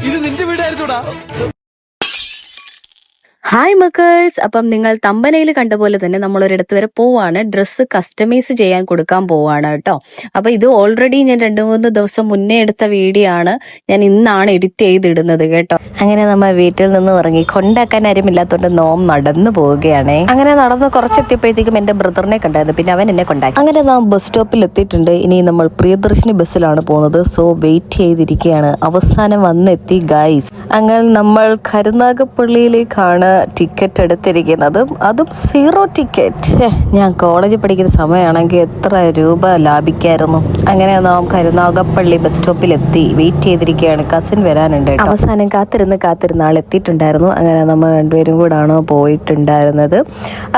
ഇത് നിന്റെ വീടായിരുന്നോടാ? ഹായ് മക്കേഴ്സ്, അപ്പം നിങ്ങൾ തമ്പനയിൽ കണ്ട പോലെ തന്നെ നമ്മൾ ഒരിടത്ത് വരെ പോവാണ്. ഡ്രസ്സ് കസ്റ്റമൈസ് ചെയ്യാൻ കൊടുക്കാൻ പോവാണ് കേട്ടോ. അപ്പൊ ഇത് ഓൾറെഡി ഞാൻ 2-3 ദിവസം മുന്നേ എടുത്ത വീഡിയോ ആണ്. ഞാൻ ഇന്നാണ് എഡിറ്റ് ചെയ്തിടുന്നത് കേട്ടോ. അങ്ങനെ നമ്മൾ വീട്ടിൽ നിന്ന് ഇറങ്ങി, കൊണ്ടാക്കാൻ ആരുമില്ലാത്തോണ്ട് നോം നടന്നു പോവുകയാണേ. അങ്ങനെ നടന്ന് കുറച്ചെത്തിയപ്പോഴത്തേക്കും എന്റെ ബ്രദറിനെ കണ്ടായിരുന്നു, പിന്നെ അവൻ എന്നെ കൊണ്ടാക്കി. അങ്ങനെ നാം ബസ് സ്റ്റോപ്പിൽ എത്തിയിട്ടുണ്ട്. ഇനി നമ്മൾ പ്രിയദർശിനി ബസ്സിലാണ് പോകുന്നത്. സോ വെയിറ്റ് ചെയ്തിരിക്കുകയാണ്. അവസാനം വന്നെത്തി ഗൈസ്. അങ്ങനെ നമ്മൾ കരുനാഗപ്പള്ളിയിലേക്കാണ് ടിക്കറ്റ് എടുത്തിരിക്കുന്നത്. അതും 0 ടിക്കറ്റ്. ഞാൻ കോളേജിൽ പഠിക്കുന്ന സമയമാണെങ്കിൽ എത്ര രൂപ ലാഭിക്കായിരുന്നു. അങ്ങനെ നാം കരുനാഗപ്പള്ളി ബസ് സ്റ്റോപ്പിൽ എത്തി വെയിറ്റ് ചെയ്തിരിക്കുകയാണ്. കസിൻ വരാനുണ്ട്. അവസാനം കാത്തിരുന്ന് ആൾ എത്തിയിട്ടുണ്ടായിരുന്നു. അങ്ങനെ നമ്മൾ രണ്ടുപേരും കൂടാണ് പോയിട്ടുണ്ടായിരുന്നത്.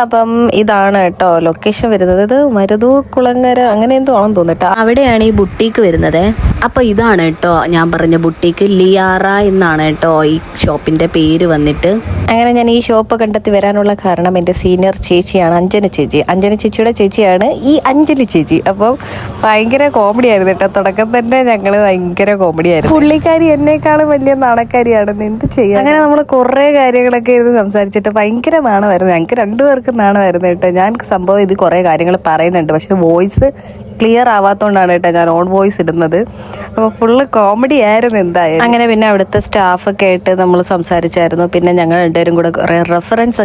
അപ്പം ഇതാണ് കേട്ടോ ലൊക്കേഷൻ വരുന്നത്. ഇത് മരുതൂർ കുളങ്ങര അങ്ങനെ എന്തോ ആണെന്ന് തോന്നിട്ടോ. അവിടെയാണ് ഈ ബുട്ടീക്ക് വരുന്നത്. അപ്പൊ ഇതാണ് കേട്ടോ ഞാൻ പറഞ്ഞ ബുട്ടീക്ക്. ലിയാറ എന്നാണ് കേട്ടോ ഈ ഷോപ്പിന്റെ പേര് വന്നിട്ട്. അങ്ങനെ ഞാൻ ഈ ഷോപ്പ് കണ്ടെത്തി വരാനുള്ള കാരണം എൻ്റെ സീനിയർ ചേച്ചിയാണ്, അഞ്ജന ചേച്ചിയുടെ ചേച്ചിയാണ് ഈ അഞ്ജലി ചേച്ചി. അപ്പം ഭയങ്കര കോമഡി ആയിരുന്നു കേട്ടോ. തുടക്കം തന്നെ ഞങ്ങൾ ഭയങ്കര കോമഡി ആയിരുന്നു. പുള്ളിക്കാരി എന്നെക്കാളും വലിയ നാണക്കാരിയാണെന്ന് എന്ത് ചെയ്യാം. അങ്ങനെ നമ്മൾ കുറേ കാര്യങ്ങളൊക്കെ ഇരുന്ന് സംസാരിച്ചിട്ട് ഭയങ്കര നാണമായിരുന്നു. ഞങ്ങൾക്ക് രണ്ടുപേർക്കും നാണമായിരുന്നു കേട്ടോ. ഞാൻ സംഭവം ഇത് കുറേ കാര്യങ്ങൾ പറയുന്നുണ്ട്, പക്ഷെ വോയിസ് ക്ലിയർ ആവാത്തതുകൊണ്ടാണ് കേട്ടോ ഞാൻ ഓൺ വോയിസ് ഇടുന്നത്. അപ്പോൾ ഫുള്ള് കോമഡി ആയിരുന്നു എന്തായാലും. അങ്ങനെ പിന്നെ അവിടുത്തെ സ്റ്റാഫൊക്കെ ആയിട്ട് നമ്മൾ സംസാരിച്ചായിരുന്നു. പിന്നെ ഞങ്ങൾ രണ്ടുപേരും കൂടെ കുറേ റെഫറൻസ്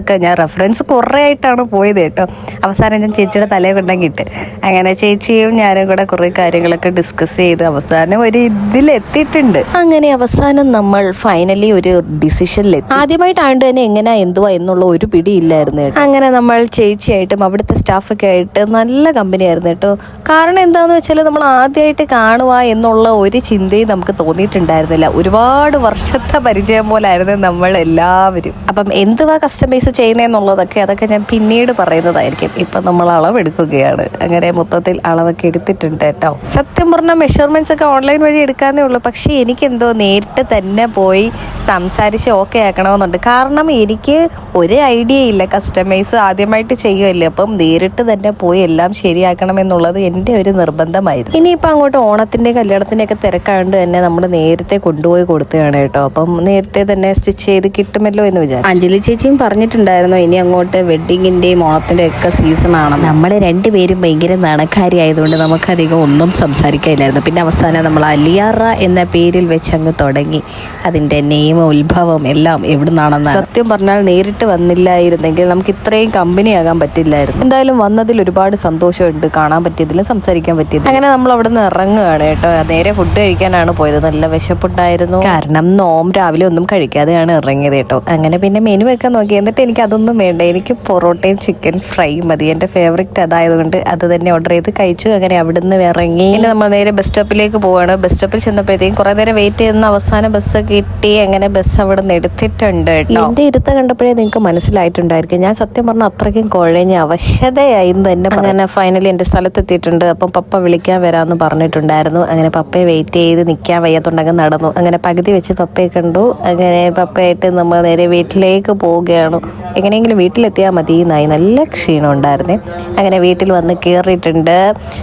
കുറേ ആയിട്ടാണ് പോയത് കേട്ടോ. അവസാനം ഞാൻ ചേച്ചിയുടെ തലയെ കൊണ്ടങ്ങിട്ട് അങ്ങനെ ചേച്ചിയും ഞാനും കൂടെ കുറേ കാര്യങ്ങളൊക്കെ ഡിസ്കസ് ചെയ്ത് അവസാനം ഒരു ഇതിലെത്തിയിട്ടുണ്ട്. അങ്ങനെ അവസാനം നമ്മൾ ഫൈനലി ഒരു ഡിസിഷനിലെത്തി. ആദ്യമായിട്ടാണ്ട് തന്നെ എങ്ങനെയാ എന്തുവാ എന്നുള്ള ഒരു പിടിയില്ലായിരുന്നു കേട്ടോ. അങ്ങനെ നമ്മൾ ചേച്ചിയായിട്ടും അവിടുത്തെ സ്റ്റാഫൊക്കെ ആയിട്ട് നല്ല കമ്പനിയായിരുന്നു കേട്ടോ. കാരണം എന്താണെന്ന് വെച്ചാൽ നമ്മൾ ആദ്യമായിട്ട് കാണുക എന്നുള്ള ഒരു ചിന്തയും നമുക്ക് തോന്നിയിട്ടുണ്ടായിരുന്നില്ല. ഒരുപാട് വർഷത്തെ പരിചയം പോലായിരുന്നു നമ്മൾ എല്ലാവരും. അപ്പം എന്തുവാ കസ്റ്റമൈസ് ചെയ്യുന്നതെന്നുള്ളതൊക്കെ അതൊക്കെ ഞാൻ പിന്നീട് പറയുന്നതായിരിക്കും. ഇപ്പം നമ്മൾ അളവെടുക്കുകയാണ്. അങ്ങനെ മൊത്തത്തിൽ അളവൊക്കെ എടുത്തിട്ടുണ്ട് കേട്ടോ. സത്യം പറഞ്ഞാൽ മെഷർമെൻറ്റ്സ് ഒക്കെ ഓൺലൈൻ വഴി എടുക്കാന്നേ ഉള്ളൂ. പക്ഷേ എനിക്കെന്തോ നേരിട്ട് തന്നെ പോയി സംസാരിച്ച് ഓക്കെ ആക്കണമെന്നുണ്ട്. കാരണം എനിക്ക് ഒരു ഐഡിയ ഇല്ല. കസ്റ്റമൈസ് ആദ്യമായിട്ട് ചെയ്യുമല്ലേ, അപ്പം നേരിട്ട് തന്നെ പോയി എല്ലാം ശരിയാക്കണമെന്നുള്ളത് എൻ്റെ ഒരു നിർബന്ധമായിരുന്നു. ഇനിയിപ്പോൾ അങ്ങോട്ട് ഓണത്തിൻ്റെ കല്യാണത്തിൻ്റെയൊക്കെ തിരക്കായതുകൊണ്ട് തന്നെ നമ്മൾ നേരത്തെ കൊണ്ടുപോയി കൊടുത്തതാണ് കേട്ടോ. അപ്പം നേരത്തെ തന്നെ സ്റ്റിച്ച് ചെയ്ത് കിട്ടുമല്ലോ എന്ന് വിചാരിച്ചു. അഞ്ജലി ചേച്ചിയും പറഞ്ഞിട്ടുണ്ടായിരുന്നു ഇനി അങ്ങോട്ട് വെഡ്ഡിങ്ങിൻ്റെയും ഓണത്തിൻ്റെ ഒക്കെ സീസണാണ്. നമ്മൾ രണ്ടുപേരും ഭയങ്കര നാണക്കാരി ആയതുകൊണ്ട് നമുക്കധികം ഒന്നും സംസാരിക്കാനില്ലായിരുന്നു. പിന്നെ അവസാനം നമ്മൾ അലിയാറ എന്ന പേരിൽ വെച്ച് അങ്ങ് തുടങ്ങി. അതിൻ്റെ നെയിം, ഉത്ഭവം എല്ലാം എവിടെ നിന്നാണെന്ന് സത്യം പറഞ്ഞാൽ നേരിട്ട് വന്നില്ലായിരുന്നെങ്കിൽ നമുക്ക് ഇത്രയും കമ്പനിയാകാൻ പറ്റില്ലായിരുന്നു. എന്തായാലും വന്നതിൽ ഒരുപാട് സന്തോഷമുണ്ട്. കാണാൻ പറ്റിയതിലും സംസാരിക്കാൻ പറ്റിയത്. അങ്ങനെ നമ്മൾ അവിടെ നിന്ന് ഇറങ്ങുകയാണ് കേട്ടോ. നേരെ ഫുഡ് കഴിക്കാനാണ് പോയത്. നല്ല വിശപ്പുണ്ടായിരുന്നു. കാരണം നോം രാവിലെ ഒന്നും കഴിക്കാതെയാണ് ഇറങ്ങിയത് കേട്ടോ. അങ്ങനെ പിന്നെ മെനു ഒക്കെ നോക്കി. എന്നിട്ട് എനിക്ക് അതൊന്നും വേണ്ട, എനിക്ക് പൊറോട്ടയും ചിക്കൻ ഫ്രൈ മതി. എൻ്റെ ഫേവറേറ്റ് അതായതുകൊണ്ട് അത് തന്നെ ഓർഡർ ചെയ്ത് കഴിച്ചു. അങ്ങനെ അവിടെ നിന്ന് ഇറങ്ങി പിന്നെ നമ്മൾ നേരെ ബസ് സ്റ്റോപ്പിലേക്ക് പോവാണ്. ബസ് സ്റ്റോപ്പിൽ ചെന്നപ്പോഴത്തേക്കും കുറേ നേരം വെയിറ്റ് ചെയ്യുന്ന അവസാനം ബസ് കിട്ടി. അങ്ങനെ ബസ് അവിടെ നിന്ന് എടുത്തിട്ടുണ്ട് കേട്ടോ. എൻ്റെ ഇരുത്ത കണ്ടപ്പോഴേ നിങ്ങൾക്ക് മനസ്സിലായിട്ടുണ്ടായിരിക്കും ഞാൻ സത്യം പറഞ്ഞാൽ അത്രയ്ക്കും കുഴഞ്ഞ അവശതയായിരുന്നു തന്നെ. അങ്ങനെ ഫൈനലി എൻ്റെ സ്ഥലത്തെത്തിയിട്ടുണ്ട്. അപ്പം പപ്പ വിളിക്കാൻ വരാമെന്ന് പറഞ്ഞിട്ടുണ്ടായിരുന്നു. അങ്ങനെ പപ്പയെ വെയിറ്റ് ചെയ്ത് നിൽക്കാൻ വയ്യാത്തുണ്ടെങ്കിൽ നടന്നു. അങ്ങനെ പകുതി വെച്ച് പപ്പയെ കണ്ടു. അങ്ങനെ പപ്പയായിട്ട് നമ്മൾ നേരെ വീട്ടിലേക്ക് പോവുകയാണ്. എങ്ങനെയെങ്കിലും വീട്ടിലെത്തിയാൽ മതി എന്നായി. നല്ല ക്ഷീണം ഉണ്ടായിരുന്നേ. അങ്ങനെ വീട്ടിൽ വന്ന് കയറിയിട്ടുണ്ട്.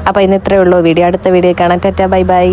അപ്പോൾ ഇന്ന് ഇത്രയേ ഉള്ളൂ വീഡിയോ. അടുത്ത വീഡിയോ കാണാൻ. Tata, bye bye.